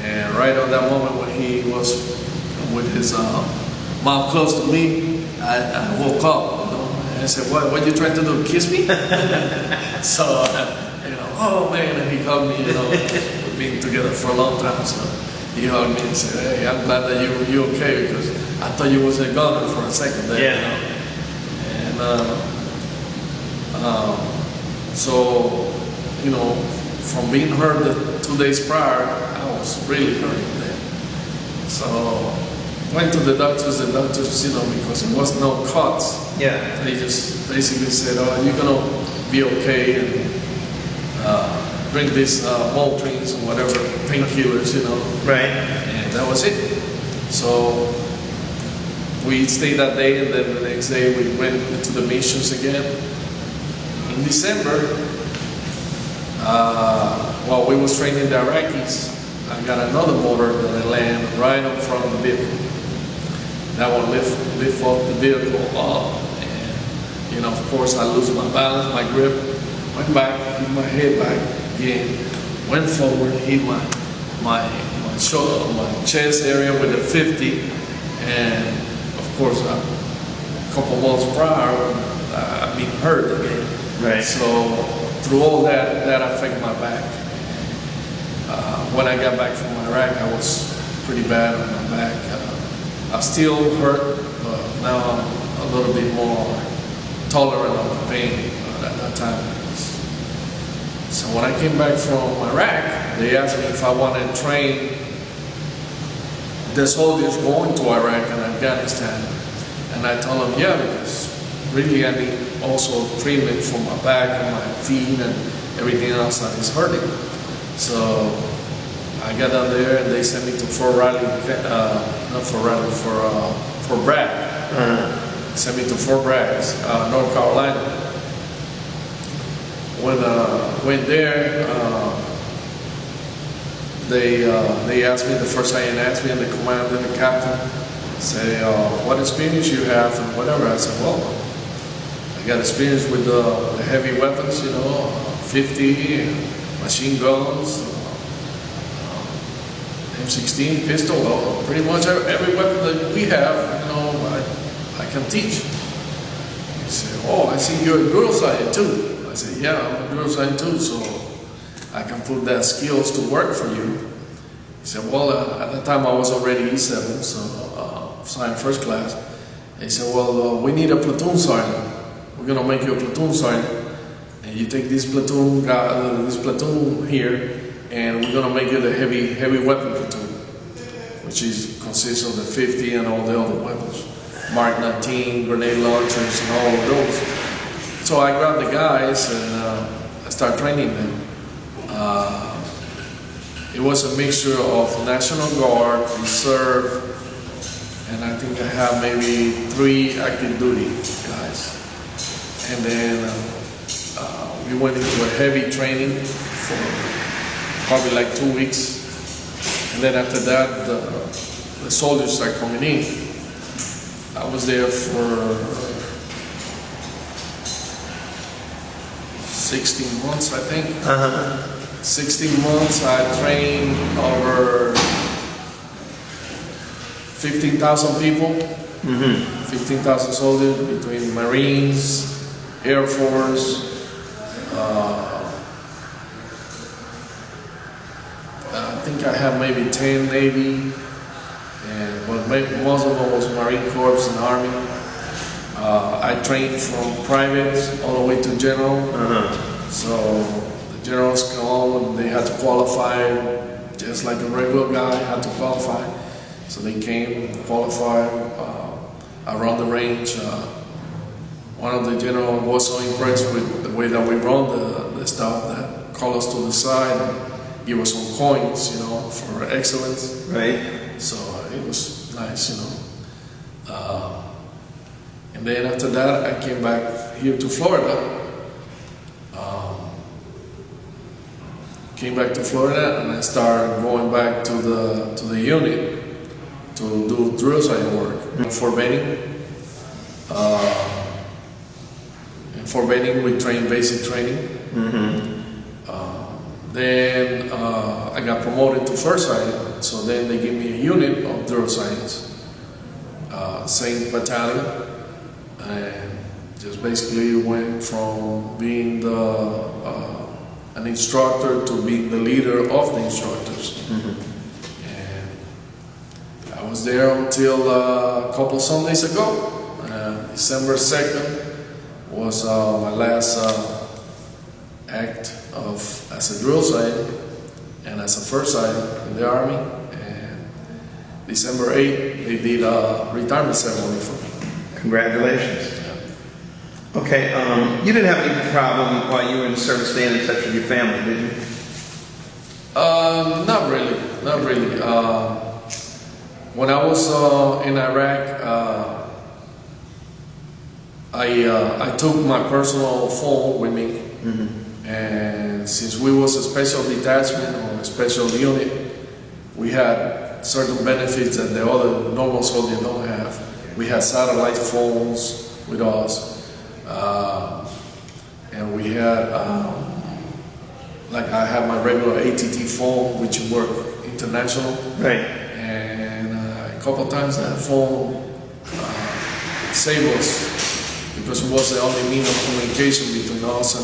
And right at that moment when he was with his mouth close to me, I woke up. I said, what are you trying to do, kiss me? So, you know, oh man, and he hugged me, you know, we've been together for a long time, so he hugged me and said, hey, I'm glad that you're okay, because I thought you was a gunner for a second there, you know. And so, you know, from being hurt the 2 days prior, I was really hurting then. So, went to the doctors, you know, because there was no cuts. They just basically said, oh, you're gonna be okay, and drink these Motrins or whatever, painkillers, you know. Right. And that was it. So we stayed that day, and then the next day we went into the missions again. In December, while we was training the Iraqis, I got another motor that I landed right in front of the vehicle. That one lift off the vehicle up, and you know, of course, I lose my balance, my grip, went back, hit my head back again, went forward, hit my shoulder, my chest area with a 50, and of course, a couple months prior, I've been hurt again. Right. So through all that affected my back. When I got back from Iraq, I was pretty bad on my back. I still hurt, but now I'm a little bit more tolerant of the pain at that time. So when I came back from Iraq, they asked me if I wanted to train the soldiers going to Iraq and Afghanistan. And I told them, yeah, because really I need also treatment for my back and my feet and everything else that is hurting. So I got down there and they sent me to Fort Riley, not Fort Riley, for Bragg. Sent me to Fort Bragg, North Carolina. When I went there, they asked me, the first thing they asked me, and the commander, the captain, say, what experience you have and whatever. I said, well, I got experience with the heavy weapons, 50, machine guns, M16, pistol, pretty much every weapon that we have, I can teach. He said, oh, I see you're a drill sergeant too. I said, yeah, I'm a drill sergeant too, so I can put that skills to work for you. He said, well, at the time I was already E7, so sergeant first class. He said, well, we need a platoon sergeant. We're gonna make you a platoon sergeant, and you take this platoon here, and we're gonna make you the heavy weapon platoon, which consists of the 50 and all the other weapons, Mark 19, grenade launchers, and all of those. So I grabbed the guys and I started training them. It was a mixture of National Guard, Reserve, and I think I have maybe 3 active duty guys. And then we went into a heavy training for probably like 2 weeks. And then after that, the soldiers started coming in. I was there for 16 months, I think. 16 months, I trained over 15,000 people, 15,000 soldiers between Marines, Air Force, I think I have maybe 10 Navy, but most of them was Marine Corps and Army. I trained from private all the way to general. So the generals come and they had to qualify, just like a regular guy had to qualify. So they came, qualified around the range. One of the generals was so impressed with the way that we run the stuff that called us to the side and give us some coins, for excellence. Right. So it was nice, And then after that, I came back here to Florida. Came back to Florida and I started going back to the unit to do drill sergeant work. In Fort Benning. In Fort Benning, we train basic training. Then I got promoted to first sergeant, so then they gave me a unit of drill sergeants, same battalion, and just basically went from being an instructor to being the leader of the instructors. And I was there until a couple Sundays ago. December 2nd was my last act as a drill sergeant and as a first sergeant in the Army. And December 8th, they did a retirement ceremony for me. Congratulations. Okay, you didn't have any problem while you were in the service staying in touch with your family, did you? Not really. When I was in Iraq, I took my personal phone with me, and since we was a special detachment or a special unit, we had certain benefits that the other normal soldiers don't have. We had satellite phones with us. and we had, like I had my regular ATT phone, which work international, Right. and a couple of times that phone saved us because it was the only means of communication between us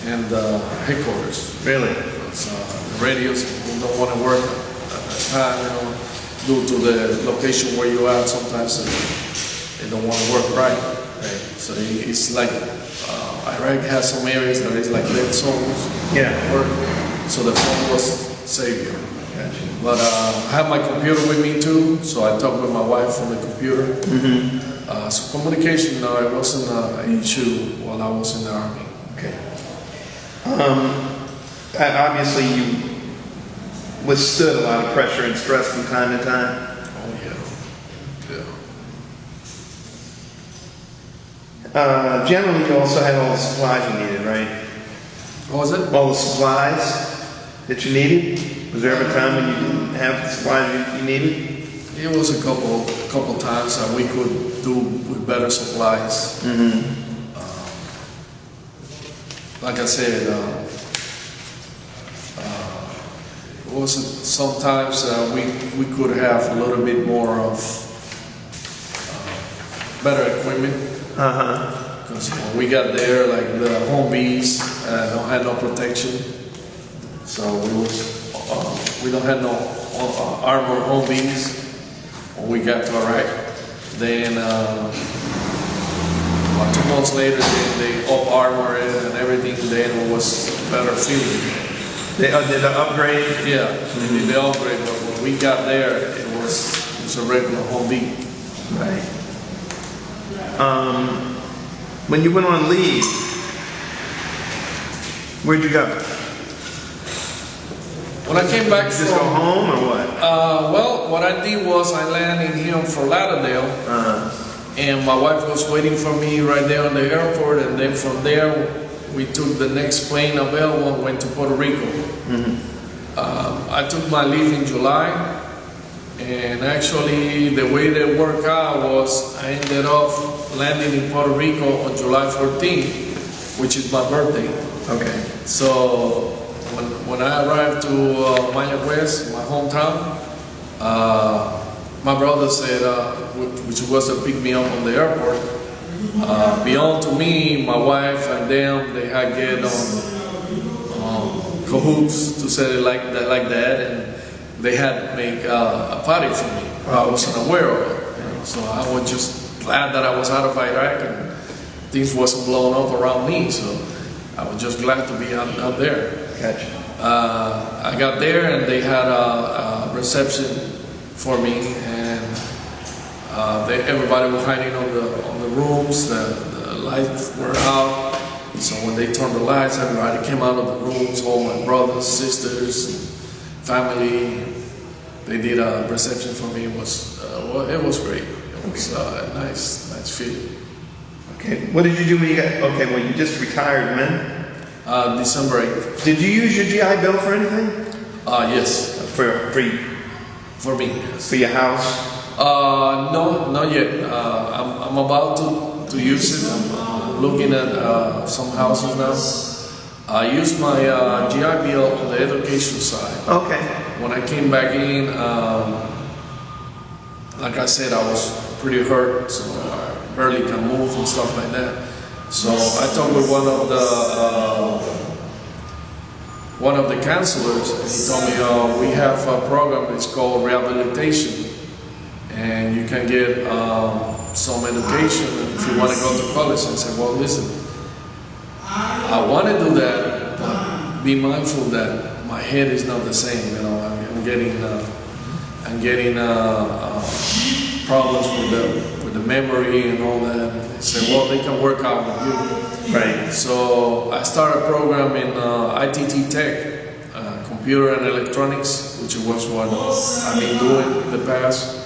and the headquarters. Really? So the radios don't want to work at that time, due to the location where you are. Sometimes they don't want to work right. So it's like Iraq has some areas that is like lead zones. Yeah. So the phone was savior. Gotcha. But I have my computer with me too, so I talk with my wife on the computer. So communication, no, it wasn't an issue while I was in the Army. Okay. Obviously, you withstood a lot of pressure and stress from time to time. Oh yeah. Generally, you also had all the supplies you needed, right? What was it? All the supplies that you needed? Was there ever a time when you didn't have the supplies you needed? It was a couple times that we could do with better supplies. Like I said, it was sometimes we could have a little bit more of better equipment. Because when we got there, like the Humvees don't have no protection, so we don't have no armored Humvees. When we got to Iraq, then about 2 months later, they up armor it and everything. Then it was better feeling. They did an upgrade? Yeah, they did the upgrade, but when we got there, it was a regular Humvee. Right. When you went on leave, where'd you go? When I came back Did you just go home or what? Well, what I did was I landed here in Fort Lauderdale, and my wife was waiting for me right there on the airport, and then from there we took the next plane available and went to Puerto Rico. I took my leave in July, and actually the way that worked out was I ended up landing in Puerto Rico on July 14th, which is my birthday. Okay. So when I arrived to Mayagüez, my hometown, my brother said, which was to pick me up on the airport, beyond to me, my wife and them, they had get on cahoots, to say it like that, and they had make a party for me. I wasn't aware of it, so I was just glad that I was out of Iraq and things wasn't blowing up around me. So I was just glad to be out there. Gotcha. I got there and they had a reception for me, and everybody was hiding on the rooms. The lights were out, so when they turned the lights, everybody came out of the rooms. All my brothers, sisters, and family. They did a reception for me. It was great. It was a nice feeling. Okay. What did you do when you got? Okay. Well, you just retired when? December 8th. Did you use your GI Bill for anything? Yes. For me, yes. For your house? No, not yet. I'm about to use it. I'm looking at some houses now. I used my GI Bill on the education side. Okay. When I came back in, like I said, I was pretty hurt, so I barely can move and stuff like that. So I talked with one of the counselors, and he told me we have a program. It's called rehabilitation, and you can get some education if you want to go to college. I said, well, listen, I want to do that, but be mindful that my head is not the same. You know, I'm getting problems with the memory and all that. And they say, well, they can work out with you. Right. So I started a program in ITT Tech, computer and electronics, which was what I've been doing in the past.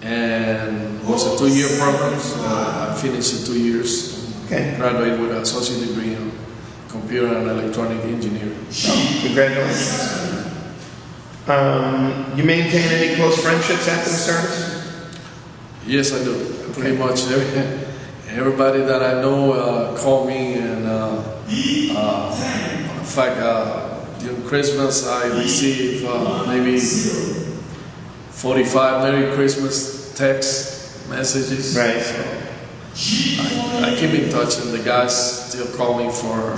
And it was a 2-year program, so I finished in 2 years. Okay. Graduated with an associate degree in computer and electronic engineering. Oh, congratulations. You maintain any close friendships after the service? Yes, I do. Pretty much. Everybody that I know call me, and in fact, during Christmas I receive maybe 45 Merry Christmas text messages. Right. So I keep in touch, and the guys still call me for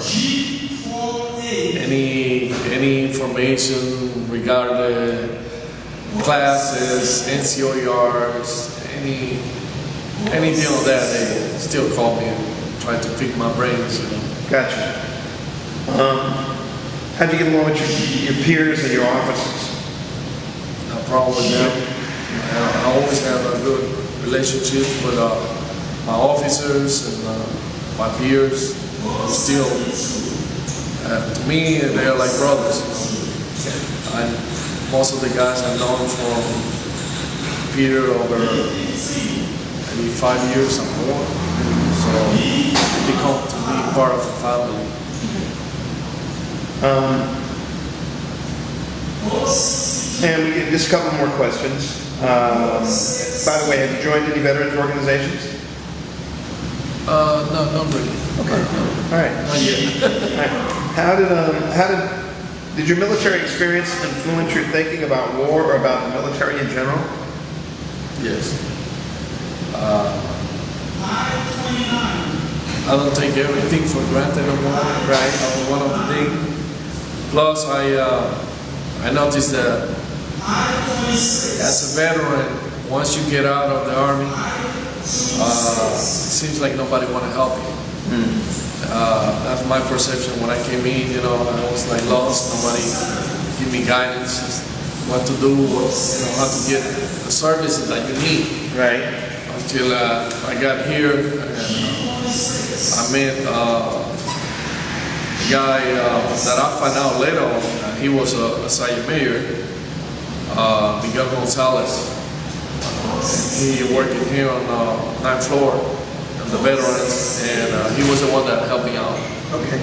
any information regarding classes, NCOERs, any deal of that. They still call me and try to pick my brains. Gotcha. How'd you get along with your peers and your officers? No problem with them. I always have a good relationship with my officers and my peers. Still, to me, they're like brothers. Most of the guys I've known for a period over maybe 5 years or more. So they become to be part of the family. And we get just a couple more questions. By the way, have you joined any veterans organizations? No, not really. Okay. All right. Not yet. All right. Did your military experience influence your thinking about war or about the military in general? Yes. I don't take everything for granted anymore. Right. One of the things. Plus, I noticed that as a veteran, once you get out of the army, it seems like nobody want to help you. That's my perception when I came in. I was like lost. Nobody give me guidance, what to do, how to get the services that you need. Right. Until I got here, and I met a guy that I found out later on. He was a sergeant major, Miguel Gonzalez. He working here on the 9th floor of the veterans, and he was the one that helped me out. Okay.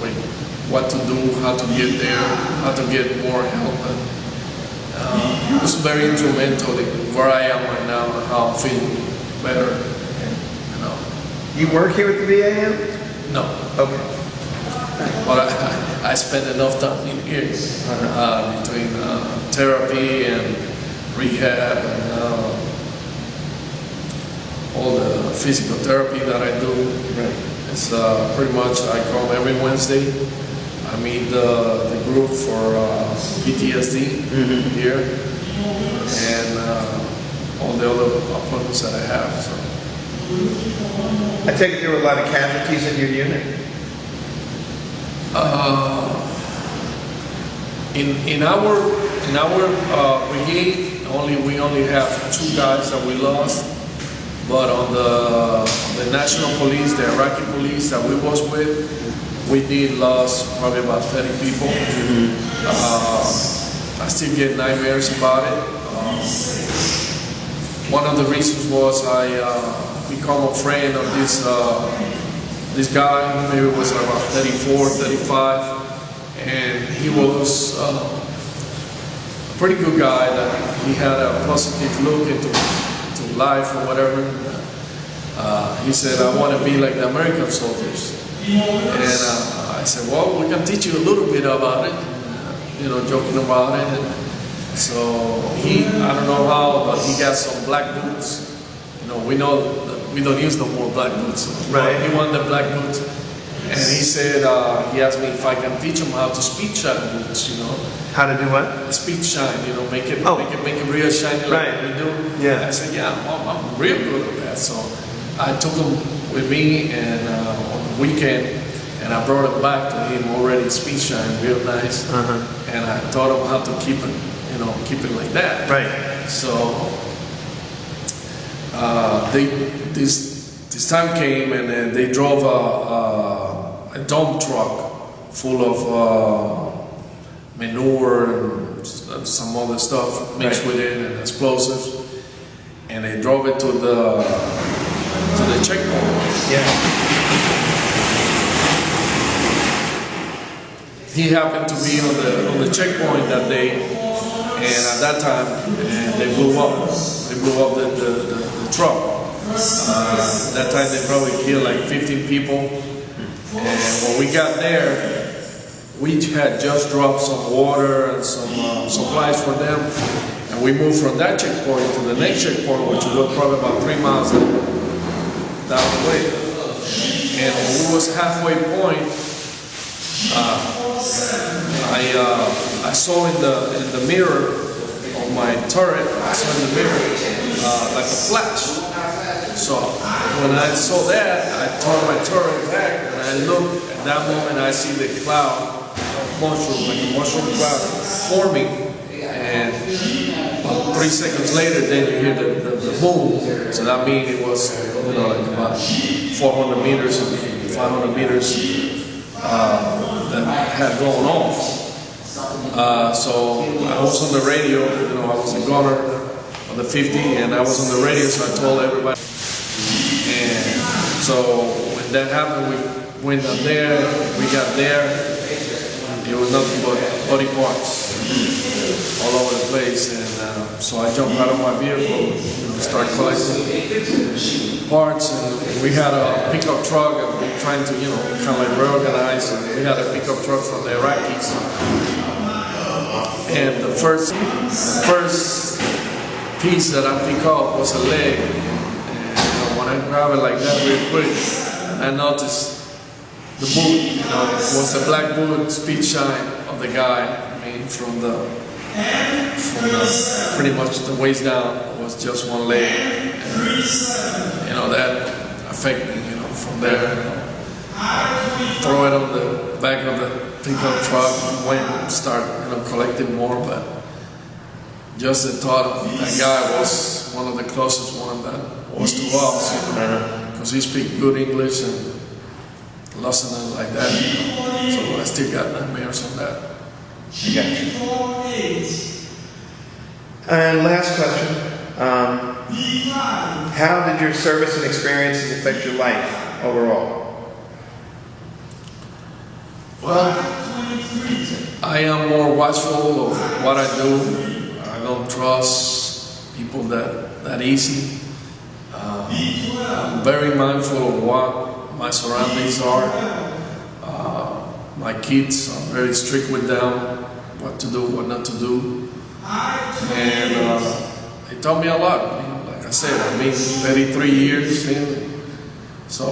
With what to do, how to get there, how to get more help. And, he was very instrumental in where I am right now and how I'm feeling better. You work here at the VA? No. Okay. But I spend enough time in here between therapy and rehab and all the physical therapy that I do. Right. It's pretty much, I come every Wednesday. I meet the group for PTSD here, and all the other appointments that I have. So. I take it there were a lot of casualties in your unit? In our brigade, we only have 2 guys that we lost. But on the national police, the Iraqi police that we was with, we did lost probably about 30 people. I still get nightmares about it. One of the reasons was I become a friend of this guy. Maybe it was about 34, 35, and he was a pretty good guy. That he had a positive look into life or whatever. He said, I want to be like the American soldiers. And I said, well, we can teach you a little bit about it, joking about it. And so I don't know how, but he got some black boots. We know that we don't use no more black boots. Right. He wanted the black boots. And he said, he asked me if I can teach him how to speed shine boots, How to do what? Speed shine, make it real shiny like Right. we do. Yeah. I said, yeah, I'm real good at that. So I took him with me and on the weekend, and I brought it back to him already speed shine, real nice. And I taught him how to keep it like that. Right. So this time came, and then they drove a dump truck full of manure and some other stuff mixed with it and explosives, and they drove it to the checkpoint. Yeah. He happened to be on the checkpoint that day, and at that time they blew up. They blew up the truck. That time they probably killed like 15 people. And when we got there, we had just dropped some water and some supplies for them. And we moved from that checkpoint to the next checkpoint, which was probably about 3 miles down the way. And when we was halfway point, I saw in the mirror of my turret, I saw in the mirror like a flash. So when I saw that, I turned my turret back and I looked. At that moment, I see the cloud, mushroom, like a mushroom cloud forming. And about 3 seconds later, then you hear the boom. So that means it was, like about 400 meters and 500 meters that had gone off. So I was on the radio. I was a gunner on the 50, and I was on the radio. So I told everybody. And so when that happened, we went up there. We got there. It was nothing but body parts all over the place, and so I jumped out of my vehicle, start collecting parts, and we had a pickup truck, and we were trying to, kind of like reorganize, and we had a pickup truck from the Iraqis, and the first piece that I picked up was a leg, and when I grabbed it like that real quick, I noticed the boot, was a black boot speed shine of the guy. From pretty much the waist down was just one leg, and that affected me. From there, throw it on the back of the pickup truck and went and start collecting more. But just the thought of that guy was one of the closest one that was to us, because he speaks good English and lessons like that. So I still got nightmares on that. I got you. And last question. How did your service and experiences affect your life overall? Well, I am more watchful of what I do. I don't trust people that easy. I'm very mindful of what my surroundings are. My kids, I'm very strict with them, what to do, what not to do. And it taught me a lot. Like I said, I've been 33 years in, so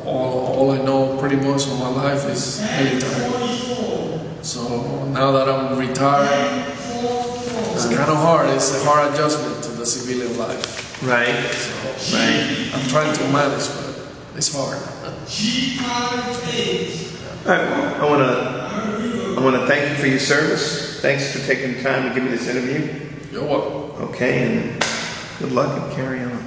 all I know pretty much of my life is military. So now that I'm retired, it's kind of hard. It's a hard adjustment to the civilian life. Right. So, right. I'm trying to manage, but it's hard. All right, I want to thank you for your service. Thanks for taking the time to give me this interview. You're welcome. Okay, and good luck and carry on.